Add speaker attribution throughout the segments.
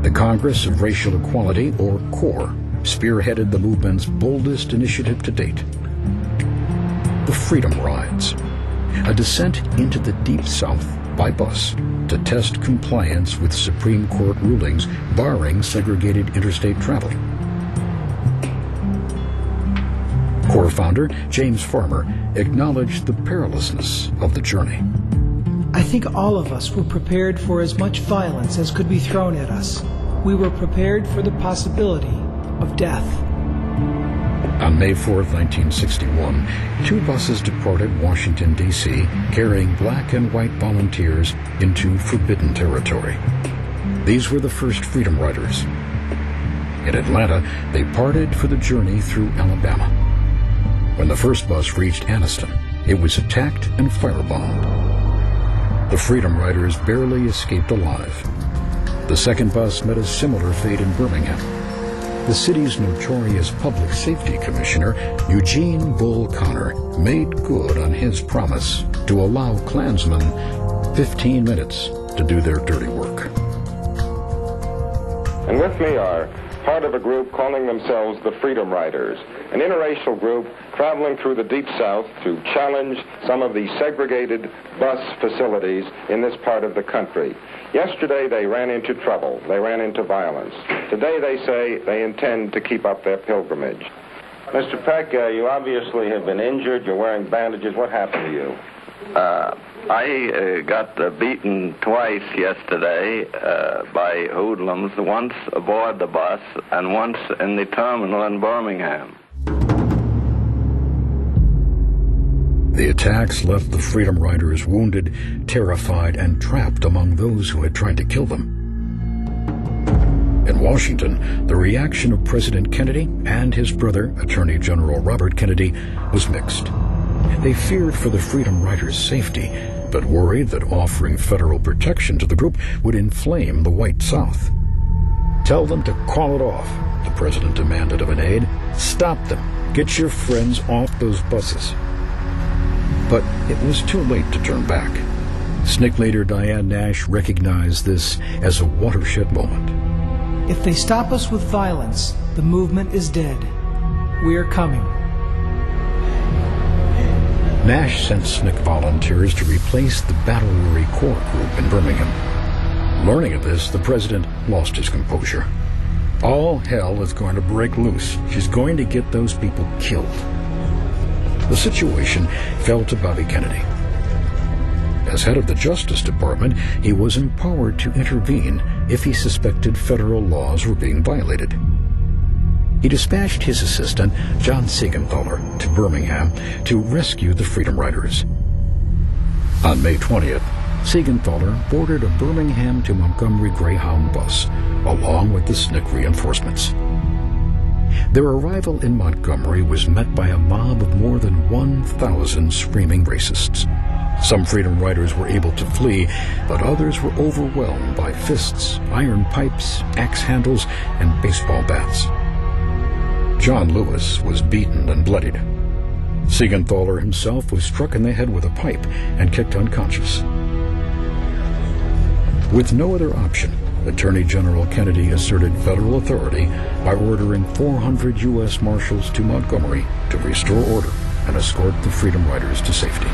Speaker 1: The Congress of Racial Equality, or CORE, spearheaded the movement's boldest initiative to date, the FreedomRides, a descent into the Deep South by bus to test compliance with Supreme Court rulings barring segregated interstate travel. CORE founder James Farmer acknowledged the perilousness of the journey.
Speaker 2: I think all of us were prepared for as much violence as could be thrown at us. We were prepared for the possibility of death.
Speaker 1: On May 4, 1961, two buses departed Washington, D.C., carrying black and white volunteers into forbidden territory. These were the first Freedom Riders. In Atlanta, they parted for the journey through Alabama. When the first bus reached Anniston, it was attacked and firebombed. The Freedom Riders barely escaped alive. The second bus met a similar fate in Birmingham. The city's notorious public safety commissioner, Eugene Bull Connor, made good on his promise to allow Klansmen 15 minutes to do their dirty work.
Speaker 3: And with me are part of a group calling themselves the Freedom Riders, an interracial group traveling through the Deep South to challenge some of the segregated bus facilities in this part of the country. Yesterday they ran into trouble. They ran into violence. Today they say they intend to keep up their pilgrimage. Mr. Peck, you obviously have been injured. You're wearing bandages. What happened to you?
Speaker 4: I got beaten twice yesterday by hoodlums, once aboard the bus and once in the terminal in Birmingham.
Speaker 1: The attacks left the Freedom Riders wounded, terrified, and trapped among those who had tried to kill them. In Washington, the reaction of President Kennedy and his brother, Attorney General Robert Kennedy, was mixed. They feared for the Freedom Riders' safety, but worried that offering federal protection to the group would inflame the white South. "Tell them to call it off," the president demanded of an aide. "Stop them. Get your friends off those buses." But it was too late to turn back. SNCC leader Diane Nash recognized this as a watershed moment.
Speaker 2: If they stop us with violence, the movement is dead. We are coming.
Speaker 1: Nash sent SNCC volunteers to replace the battle-weary CORE group in Birmingham. Learning of this, the president lost his composure. All hell is going to break loose. She's going to get those people killed. The situation fell to Bobby Kennedy. As head of the Justice Department, he was empowered to intervene if he suspected federal laws were being violated. He dispatched his assistant, John Siegenthaler, to Birmingham to rescue the Freedom Riders. On May 20th, Siegenthaler boarded a Birmingham to Montgomery Greyhound bus, along with the SNCC reinforcements. Their arrival in Montgomery was met by a mob of more than 1,000 screaming racists. Some Freedom Riders were able to flee, but others were overwhelmed by fists, iron pipes, axe handles, and baseball bats. John Lewis was beaten and bloodied. Siegenthaler himself was struck in the head with a pipe and kicked unconscious. With no other option, Attorney General Kennedy asserted federal authority by ordering 400 U.S. Marshals to Montgomery to restore order and escort the Freedom Riders to safety.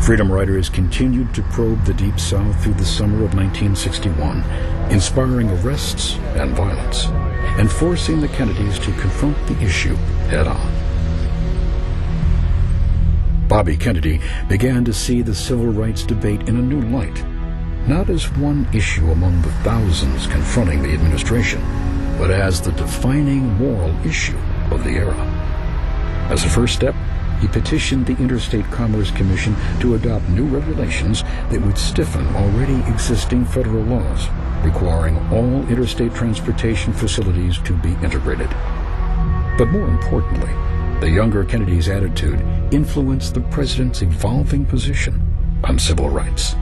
Speaker 1: Freedom Riders continued to probe the Deep South through the summer of 1961, inspiring arrests and violence, and forcing the Kennedys to confront the issue head-on. Bobby Kennedy began to see the civil rights debate in a new light, not as one issue among the thousands confronting the administration, but as the defining moral issue of the era. As a first step, he petitioned the Interstate Commerce Commission to adopt new regulations that would stiffen already existing federal laws, requiring all interstate transportation facilities to be integrated. But more importantly, the younger Kennedy's attitude influenced the president's evolving position on civil rights.